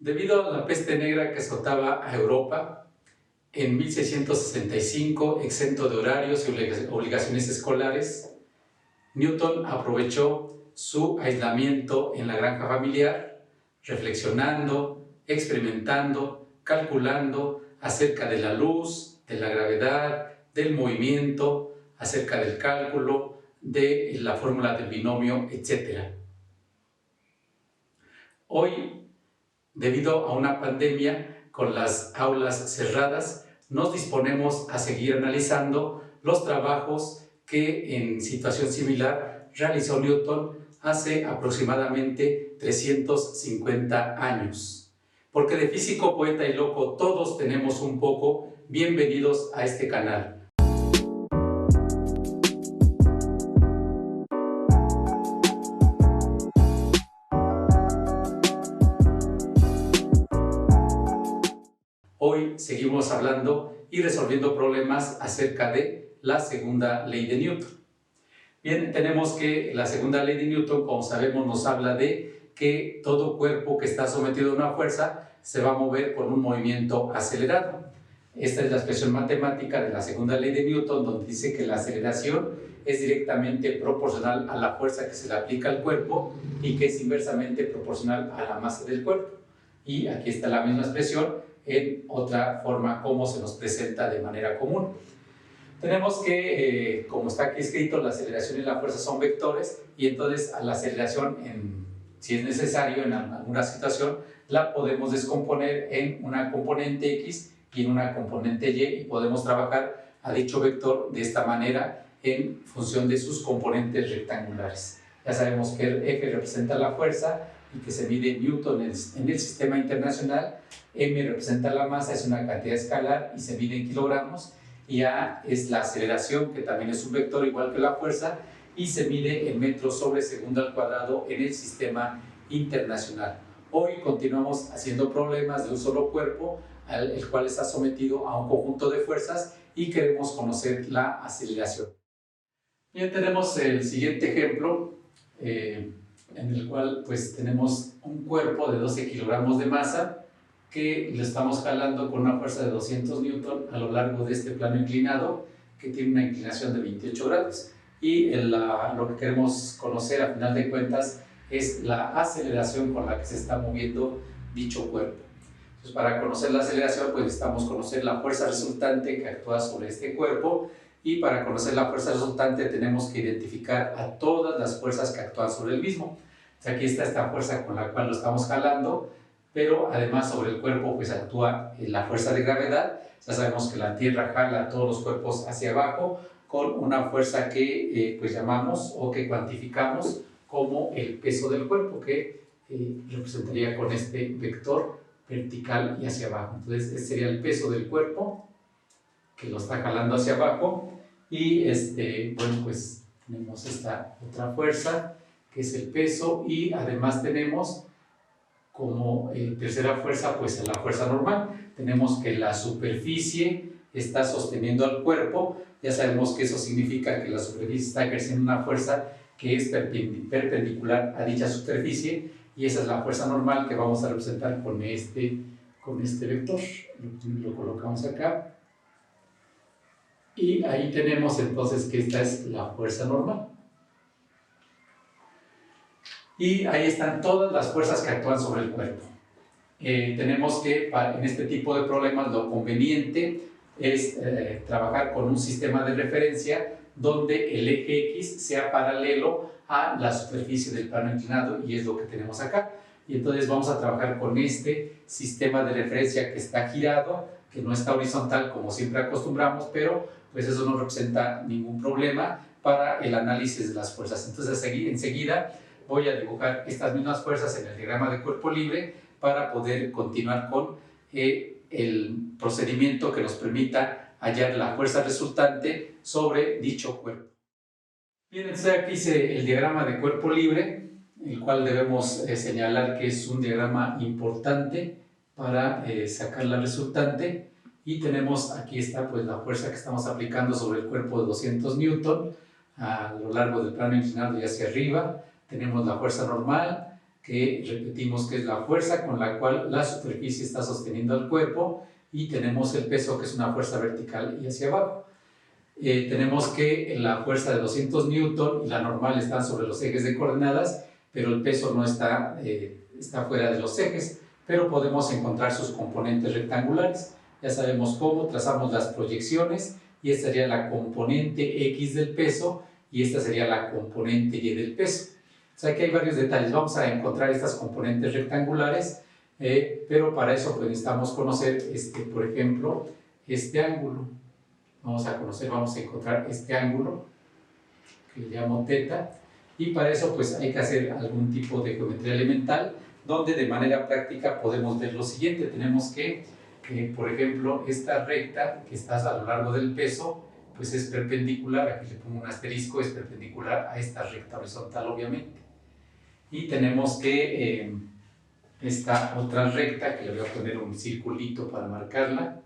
Debido a la peste negra que azotaba a Europa, en 1665, exento de horarios y obligaciones escolares, Newton aprovechó su aislamiento en la granja familiar, reflexionando, experimentando, calculando acerca de la luz, de la gravedad, del movimiento, acerca del cálculo, de la fórmula del binomio, etc. Hoy, debido a una pandemia con las aulas cerradas, nos disponemos a seguir analizando los trabajos que en situación similar realizó Newton hace aproximadamente 350 años. Porque de físico, poeta y loco todos tenemos un poco. Bienvenidos a este canal. Hoy seguimos hablando y resolviendo problemas acerca de la segunda ley de Newton. Bien, tenemos que la segunda ley de Newton, como sabemos, nos habla de que todo cuerpo que está sometido a una fuerza se va a mover con un movimiento acelerado. Esta es la expresión matemática de la segunda ley de Newton, donde dice que la aceleración es directamente proporcional a la fuerza que se le aplica al cuerpo y que es inversamente proporcional a la masa del cuerpo. Y aquí está la misma expresión en otra forma como se nos presenta de manera común. Tenemos que, como está aquí escrito, la aceleración y la fuerza son vectores, y entonces a la aceleración, si es necesario en alguna situación, la podemos descomponer en una componente X y en una componente Y, y podemos trabajar a dicho vector de esta manera en función de sus componentes rectangulares. Ya sabemos que el F representa la fuerza y que se mide en Newton en el sistema internacional. M representa la masa, es una cantidad escalar y se mide en kilogramos. Y A es la aceleración, que también es un vector igual que la fuerza, y se mide en metros sobre segundo al cuadrado en el sistema internacional. Hoy continuamos haciendo problemas de un solo cuerpo, el cual está sometido a un conjunto de fuerzas, y queremos conocer la aceleración. Bien, tenemos el siguiente ejemplo, en el cual pues tenemos un cuerpo de 12 kilogramos de masa que lo estamos jalando con una fuerza de 200 newton a lo largo de este plano inclinado, que tiene una inclinación de 28 grados. Y lo que queremos conocer a final de cuentas es la aceleración con la que se está moviendo dicho cuerpo. Entonces, para conocer la aceleración, pues necesitamos conocer la fuerza resultante que actúa sobre este cuerpo, y para conocer la fuerza resultante tenemos que identificar a todas las fuerzas que actúan sobre el mismo. Entonces, aquí está esta fuerza con la cual lo estamos jalando, pero además sobre el cuerpo pues actúa la fuerza de gravedad. Ya sabemos que la Tierra jala todos los cuerpos hacia abajo con una fuerza que pues llamamos o que cuantificamos como el peso del cuerpo, que representaría con este vector vertical y hacia abajo. Entonces este sería el peso del cuerpo que lo está jalando hacia abajo, y bueno, pues tenemos esta otra fuerza que es el peso, y además tenemos como tercera fuerza pues la fuerza normal. Tenemos que la superficie está sosteniendo al cuerpo. Ya sabemos que eso significa que la superficie está ejerciendo una fuerza que es perpendicular a dicha superficie, y esa es la fuerza normal que vamos a representar con este vector. Lo colocamos acá, y ahí tenemos entonces que esta es la fuerza normal. Y ahí están todas las fuerzas que actúan sobre el cuerpo. Tenemos que, en este tipo de problemas, lo conveniente es trabajar con un sistema de referencia donde el eje X sea paralelo a la superficie del plano inclinado, y es lo que tenemos acá. Y entonces vamos a trabajar con este sistema de referencia que está girado, que no está horizontal como siempre acostumbramos, pero pues eso no representa ningún problema para el análisis de las fuerzas. Entonces enseguida voy a dibujar estas mismas fuerzas en el diagrama de cuerpo libre para poder continuar con el procedimiento que nos permita hallar la fuerza resultante sobre dicho cuerpo. Bien, entonces aquí hice el diagrama de cuerpo libre, el cual debemos señalar que es un diagrama importante para sacar la resultante. Y tenemos, aquí está pues la fuerza que estamos aplicando sobre el cuerpo de 200 newton a lo largo del plano inclinado y hacia arriba. Tenemos la fuerza normal, que repetimos que es la fuerza con la cual la superficie está sosteniendo el cuerpo, y tenemos el peso, que es una fuerza vertical y hacia abajo. Tenemos que la fuerza de 200 newton y la normal están sobre los ejes de coordenadas, pero el peso no está, está fuera de los ejes, pero podemos encontrar sus componentes rectangulares. Ya sabemos cómo, trazamos las proyecciones, y esta sería la componente X del peso y esta sería la componente Y del peso. O sea que hay varios detalles. Vamos a encontrar estas componentes rectangulares, pero para eso pues necesitamos conocer, por ejemplo, este ángulo. Vamos a encontrar este ángulo, que le llamo θ, y para eso pues hay que hacer algún tipo de geometría elemental, donde de manera práctica podemos ver lo siguiente. Tenemos que, por ejemplo, esta recta que está a lo largo del peso, pues es perpendicular, aquí le pongo un asterisco, es perpendicular a esta recta horizontal, obviamente. Y tenemos que esta otra recta, que le voy a poner un circulito para marcarla,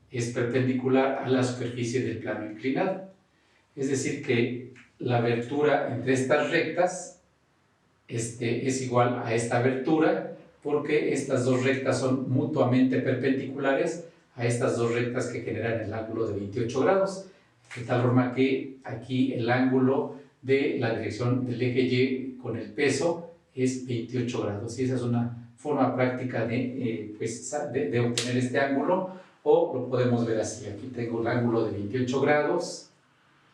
es perpendicular a la superficie del plano inclinado. Es decir, que la abertura entre estas rectas es igual a esta abertura, porque estas dos rectas son mutuamente perpendiculares a estas dos rectas que generan el ángulo de 28 grados, de tal forma que aquí el ángulo de la dirección del eje Y con el peso es 28 grados, y esa es una forma práctica de obtener este ángulo. O lo podemos ver así: aquí tengo el ángulo de 28 grados,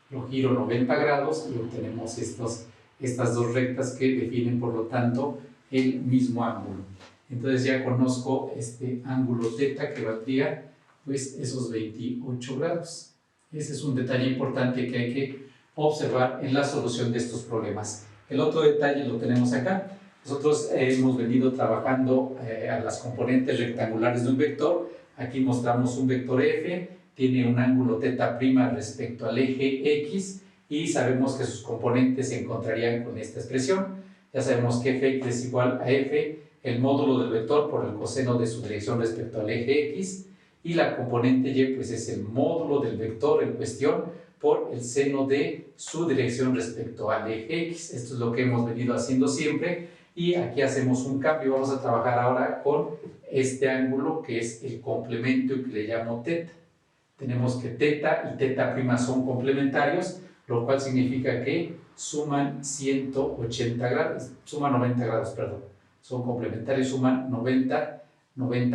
lo giro 90 grados y obtenemos estas dos rectas que definen, por lo tanto, el mismo ángulo. Entonces ya conozco este ángulo θ, que valdría pues esos 28 grados. Ese es un detalle importante que hay que observar en la solución de estos problemas. El otro detalle lo tenemos acá. Nosotros hemos venido trabajando a las componentes rectangulares de un vector. Aquí mostramos un vector f, tiene un ángulo θ' respecto al eje x, y sabemos que sus componentes se encontrarían con esta expresión. Ya sabemos que fx es igual a f, el módulo del vector por el coseno de su dirección respecto al eje x, y la componente y pues es el módulo del vector en cuestión por el seno de su dirección respecto al eje x. Esto es lo que hemos venido haciendo siempre, y aquí hacemos un cambio. Vamos a trabajar ahora con este ángulo, que es el complemento y que le llamo θ. Tenemos que θ y θ' son complementarios, lo cual significa que suman 180 grados, suman 90 grados, perdón. Son complementarios, suman 90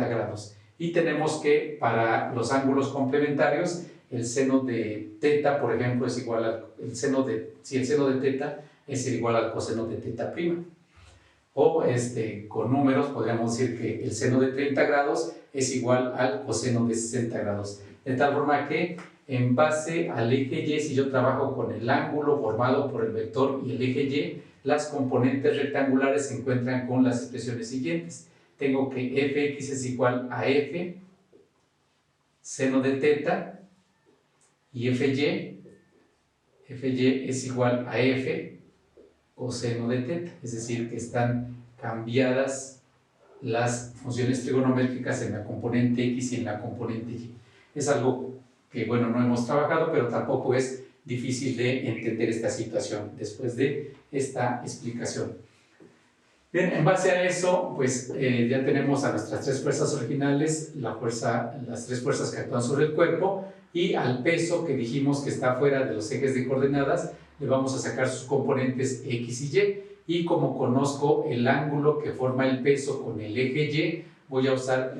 grados. Y tenemos que para los ángulos complementarios, el seno de θ, por ejemplo, es igual al el seno de θ es igual al coseno de θ'. O con números podríamos decir que el seno de 30 grados es igual al coseno de 60 grados. De tal forma que en base al eje Y, si yo trabajo con el ángulo formado por el vector y el eje Y, las componentes rectangulares se encuentran con las expresiones siguientes. Tengo que fx es igual a f seno de θ, y fy es igual a f coseno de θ, es decir, que están cambiadas las funciones trigonométricas en la componente x y en la componente y. Es algo que, bueno, no hemos trabajado, pero tampoco es difícil de entender esta situación después de esta explicación. Bien, en base a eso, pues ya tenemos a nuestras tres fuerzas originales, las tres fuerzas que actúan sobre el cuerpo, y al peso que dijimos que está fuera de los ejes de coordenadas, le vamos a sacar sus componentes x y y. Y como conozco el ángulo que forma el peso con el eje y, voy a usar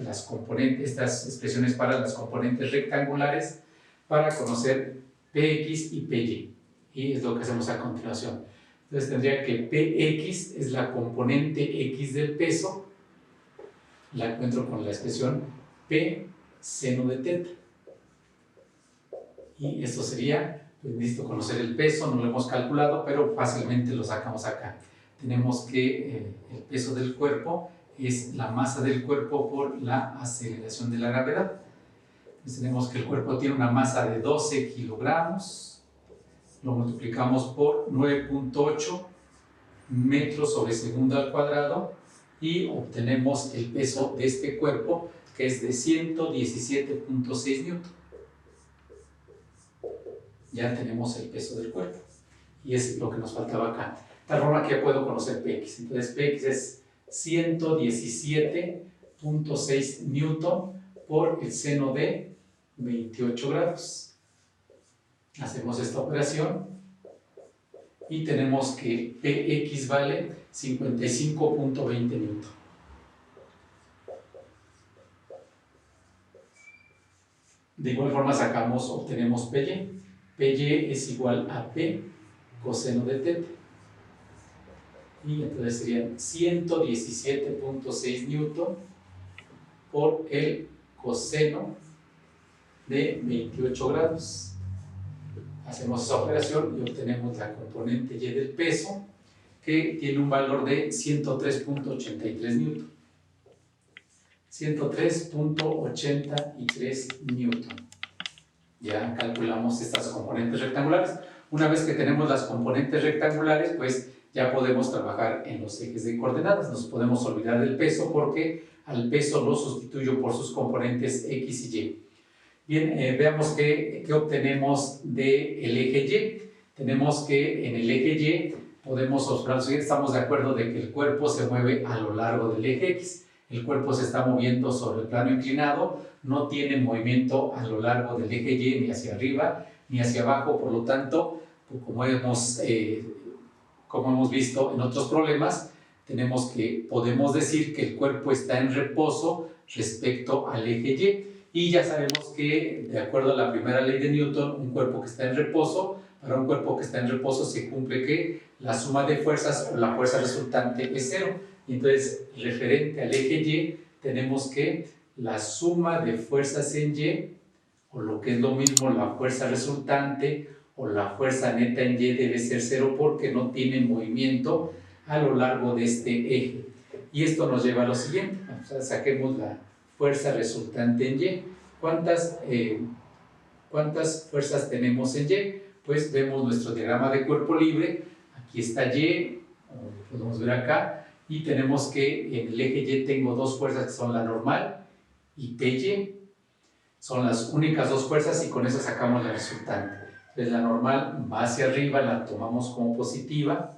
estas expresiones para las componentes rectangulares para conocer px y py. Y es lo que hacemos a continuación. Entonces tendría que px es la componente x del peso, la encuentro con la expresión p seno de θ. Y esto sería, pues necesito conocer el peso, no lo hemos calculado, pero fácilmente lo sacamos acá. Tenemos que el peso del cuerpo es la masa del cuerpo por la aceleración de la gravedad. Entonces tenemos que el cuerpo tiene una masa de 12 kilogramos, lo multiplicamos por 9.8 metros sobre segundo al cuadrado y obtenemos el peso de este cuerpo, que es de 117.6 newton. Ya tenemos el peso del cuerpo y es lo que nos faltaba acá. De tal forma que ya puedo conocer px. Entonces px es 117.6 newton por el seno de 28 grados. Hacemos esta operación y tenemos que Px vale 55.20 newton. De igual forma obtenemos Py. Py es igual a P coseno de θ. Y entonces serían 117.6 newton por el coseno de 28 grados. Hacemos esa operación y obtenemos la componente Y del peso, que tiene un valor de 103.83 newton. 103.83 newton. Ya calculamos estas componentes rectangulares. Una vez que tenemos las componentes rectangulares, pues ya podemos trabajar en los ejes de coordenadas. Nos podemos olvidar del peso porque al peso lo sustituyo por sus componentes X y Y. Bien, veamos qué obtenemos del eje Y. Tenemos que en el eje Y podemos observar, estamos de acuerdo de que el cuerpo se mueve a lo largo del eje X. El cuerpo se está moviendo sobre el plano inclinado, no tiene movimiento a lo largo del eje Y ni hacia arriba ni hacia abajo, por lo tanto, como hemos visto en otros problemas, podemos decir que el cuerpo está en reposo respecto al eje Y. Y ya sabemos que, de acuerdo a la primera ley de Newton, para un cuerpo que está en reposo se cumple que la suma de fuerzas o la fuerza resultante es cero. Y entonces, referente al eje Y, tenemos que la suma de fuerzas en Y, o lo que es lo mismo, la fuerza resultante o la fuerza neta en Y debe ser cero porque no tiene movimiento a lo largo de este eje. Y esto nos lleva a lo siguiente. O sea, saquemos la fuerza resultante en Y. ¿Cuántas fuerzas tenemos en Y? Pues vemos nuestro diagrama de cuerpo libre. Aquí está Y, como podemos ver acá, y tenemos que en el eje Y tengo dos fuerzas que son la normal y PY. Son las únicas dos fuerzas y con eso sacamos la resultante. Entonces la normal va hacia arriba, la tomamos como positiva.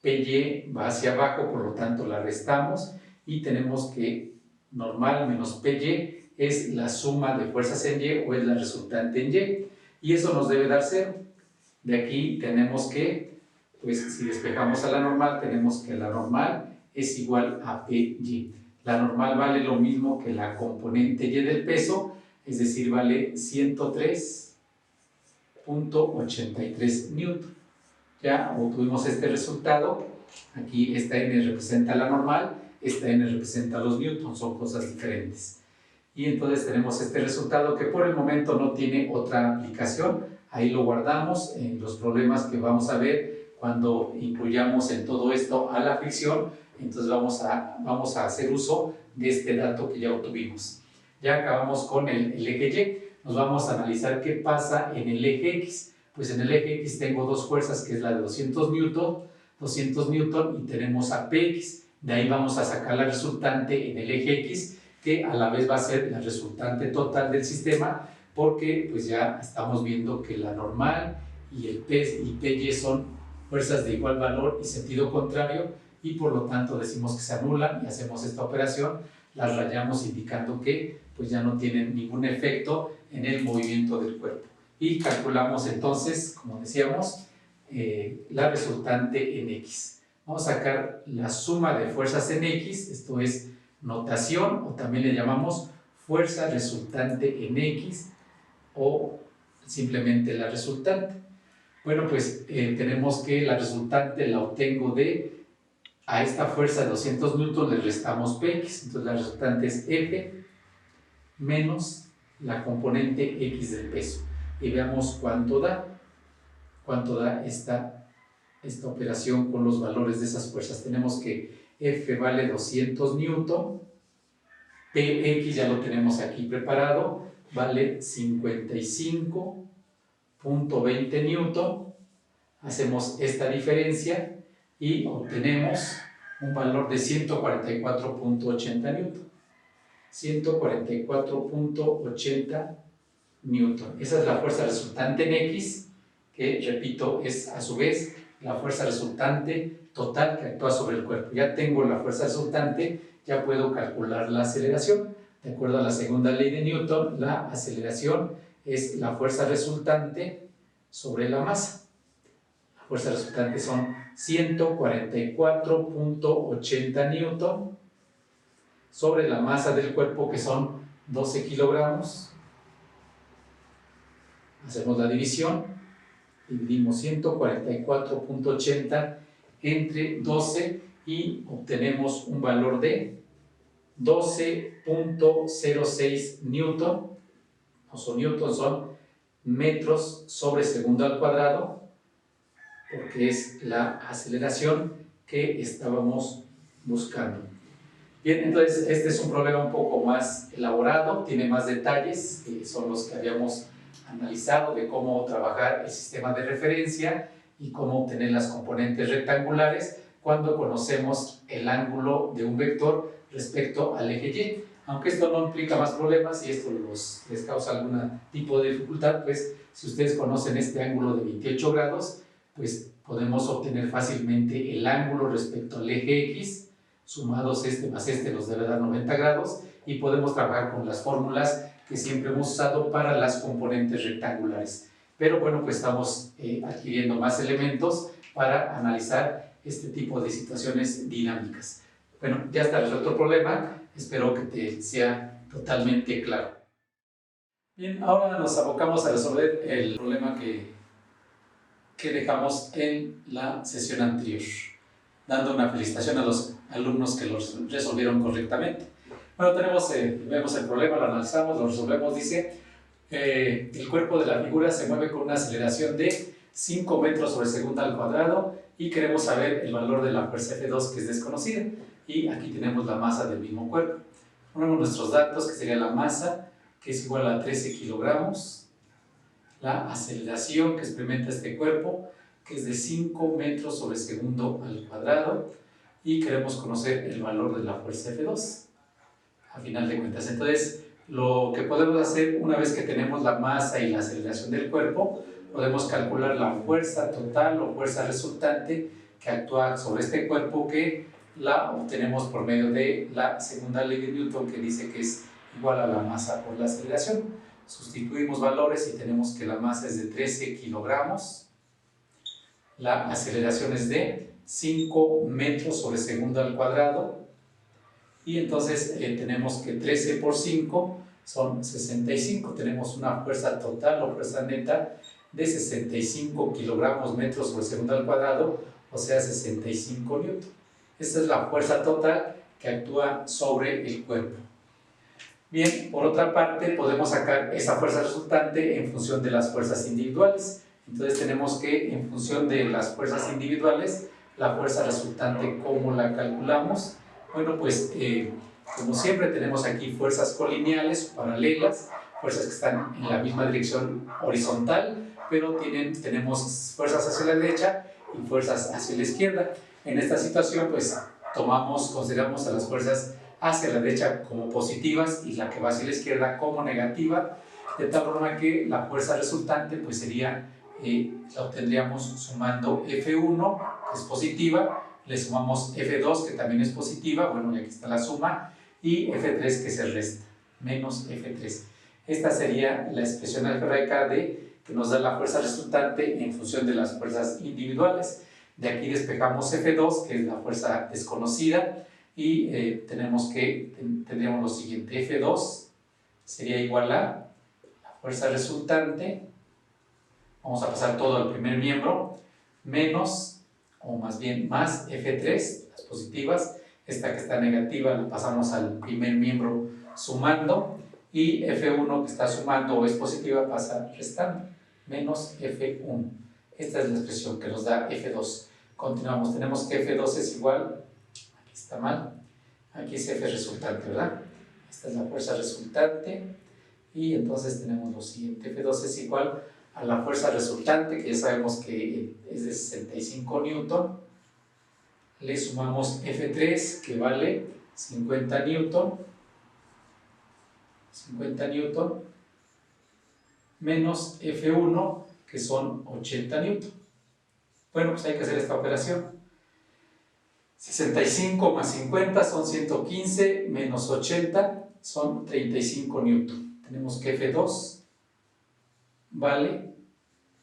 PY va hacia abajo, por lo tanto la restamos y tenemos que normal menos PY es la suma de fuerzas en Y o es la resultante en Y. Y eso nos debe dar 0. De aquí tenemos que, pues si despejamos a la normal, tenemos que la normal es igual a PY. La normal vale lo mismo que la componente Y del peso, es decir, vale 103.83 newton. Ya obtuvimos este resultado. Aquí esta n representa la normal, esta n representa los newtons, son cosas diferentes. Y entonces tenemos este resultado que por el momento no tiene otra aplicación. Ahí lo guardamos en los problemas que vamos a ver cuando incluyamos en todo esto a la fricción. Entonces vamos a hacer uso de este dato que ya obtuvimos. Ya acabamos con el eje Y. Nos vamos a analizar qué pasa en el eje X. Pues en el eje X tengo dos fuerzas, que es la de 200 newton y tenemos a Px. De ahí vamos a sacar la resultante en el eje X, que a la vez va a ser la resultante total del sistema, porque pues ya estamos viendo que la normal y el P y PY son fuerzas de igual valor y sentido contrario, y por lo tanto decimos que se anulan y hacemos esta operación, las rayamos indicando que pues ya no tienen ningún efecto en el movimiento del cuerpo. Y calculamos entonces, como decíamos, la resultante en X. Vamos a sacar la suma de fuerzas en X, esto es notación, o también le llamamos fuerza resultante en X, o simplemente la resultante. Bueno, pues tenemos que la resultante la obtengo a esta fuerza de 200 newton le restamos Px, entonces la resultante es F menos la componente X del peso. Y veamos cuánto da esta operación con los valores de esas fuerzas. Tenemos que F vale 200 newton, Px ya lo tenemos aquí preparado, vale 55.20 newton. Hacemos esta diferencia y obtenemos un valor de 144.80 newton. 144.80 newton. Esa es la fuerza resultante en X, que repito, es a su vez la fuerza resultante total que actúa sobre el cuerpo. Ya tengo la fuerza resultante, ya puedo calcular la aceleración. De acuerdo a la segunda ley de Newton, la aceleración es la fuerza resultante sobre la masa. La fuerza resultante son 144.80 newton sobre la masa del cuerpo, que son 12 kilogramos. Hacemos la división, dividimos 144.80 entre 12 y obtenemos un valor de 12.06 newton. No son newton, son metros sobre segundo al cuadrado, porque es la aceleración que estábamos buscando. Bien, entonces este es un problema un poco más elaborado, tiene más detalles, que son los que habíamos analizado, de cómo trabajar el sistema de referencia y cómo obtener las componentes rectangulares cuando conocemos el ángulo de un vector respecto al eje Y. Aunque esto no implica más problemas y esto les causa algún tipo de dificultad, pues si ustedes conocen este ángulo de 28 grados, pues podemos obtener fácilmente el ángulo respecto al eje X, sumados este más este nos debe dar 90 grados, y podemos trabajar con las fórmulas que siempre hemos usado para las componentes rectangulares. Pero bueno, pues estamos adquiriendo más elementos para analizar este tipo de situaciones dinámicas. Bueno, ya está resuelto el problema, espero que te sea totalmente claro. Bien, ahora nos abocamos a resolver el problema que dejamos en la sesión anterior, dando una felicitación a los alumnos que los resolvieron correctamente. Bueno, vemos el problema, lo analizamos, lo resolvemos. Dice, el cuerpo de la figura se mueve con una aceleración de 5 metros sobre segundo al cuadrado y queremos saber el valor de la fuerza F2, que es desconocida. Y aquí tenemos la masa del mismo cuerpo. Ponemos nuestros datos, que sería la masa, que es igual a 13 kilogramos, la aceleración que experimenta este cuerpo, que es de 5 metros sobre segundo al cuadrado, y queremos conocer el valor de la fuerza F2, a final de cuentas. Entonces, lo que podemos hacer una vez que tenemos la masa y la aceleración del cuerpo, podemos calcular la fuerza total o fuerza resultante que actúa sobre este cuerpo, que la obtenemos por medio de la segunda ley de Newton, que dice que es igual a la masa por la aceleración. Sustituimos valores y tenemos que la masa es de 13 kilogramos, la aceleración es de 5 metros sobre segundo al cuadrado, y entonces tenemos que 13 por 5 son 65, tenemos una fuerza total o fuerza neta de 65 kilogramos metros sobre segundo al cuadrado, o sea 65 newton. Esta es la fuerza total que actúa sobre el cuerpo. Bien, por otra parte, podemos sacar esa fuerza resultante en función de las fuerzas individuales. Entonces tenemos que, en función de las fuerzas individuales, la fuerza resultante, ¿cómo la calculamos? Bueno, pues como siempre tenemos aquí fuerzas colineales, paralelas, fuerzas que están en la misma dirección horizontal, pero tenemos fuerzas hacia la derecha y fuerzas hacia la izquierda. En esta situación, pues consideramos a las fuerzas hacia la derecha como positivas y la que va hacia la izquierda como negativa, de tal forma que la fuerza resultante pues sería, la obtendríamos sumando F1, que es positiva, le sumamos F2, que también es positiva, bueno, y aquí está la suma, y F3, que se resta, menos F3. Esta sería la expresión algebraica que nos da la fuerza resultante en función de las fuerzas individuales. De aquí despejamos F2, que es la fuerza desconocida, y tendríamos lo siguiente: F2 sería igual a la fuerza resultante, vamos a pasar todo al primer miembro, menos, o más bien más F3, las positivas, esta que está negativa la pasamos al primer miembro sumando, y F1 que está sumando o es positiva pasa restando, menos F1. Esta es la expresión que nos da F2. Continuamos, tenemos que F2 es igual, aquí está mal, aquí es F resultante, ¿verdad? Esta es la fuerza resultante, y entonces tenemos lo siguiente: F2 es igual a la fuerza resultante, que ya sabemos que es de 65 newton, le sumamos F3, que vale 50 newton, menos F1, que son 80 newton. Bueno, pues hay que hacer esta operación. 65 más 50 son 115, menos 80 son 35 newton. Tenemos que F2 vale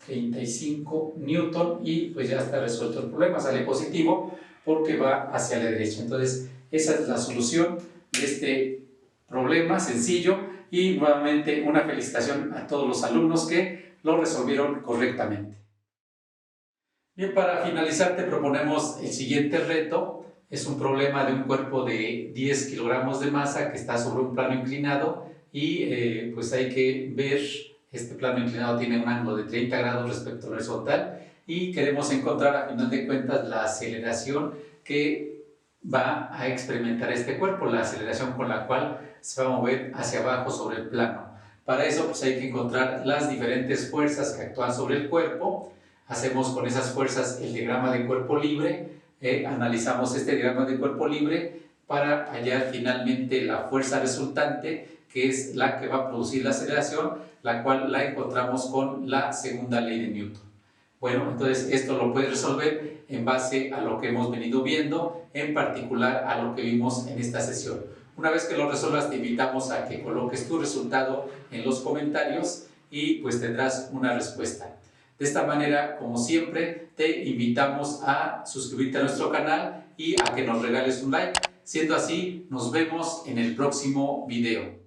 35 newton y pues ya está resuelto el problema, sale positivo porque va hacia la derecha. Entonces esa es la solución de este problema sencillo y nuevamente una felicitación a todos los alumnos que lo resolvieron correctamente. Bien, para finalizar te proponemos el siguiente reto. Es un problema de un cuerpo de 10 kilogramos de masa que está sobre un plano inclinado y pues hay que ver, este plano inclinado tiene un ángulo de 30 grados respecto al horizontal y queremos encontrar a final de cuentas la aceleración que va a experimentar este cuerpo, la aceleración con la cual se va a mover hacia abajo sobre el plano. Para eso pues hay que encontrar las diferentes fuerzas que actúan sobre el cuerpo. Hacemos con esas fuerzas el diagrama de cuerpo libre, analizamos este diagrama de cuerpo libre para hallar finalmente la fuerza resultante, que es la que va a producir la aceleración, la cual la encontramos con la segunda ley de Newton. Bueno, entonces esto lo puedes resolver en base a lo que hemos venido viendo, en particular a lo que vimos en esta sesión. Una vez que lo resuelvas, te invitamos a que coloques tu resultado en los comentarios y pues tendrás una respuesta. De esta manera, como siempre, te invitamos a suscribirte a nuestro canal y a que nos regales un like. Siendo así, nos vemos en el próximo video.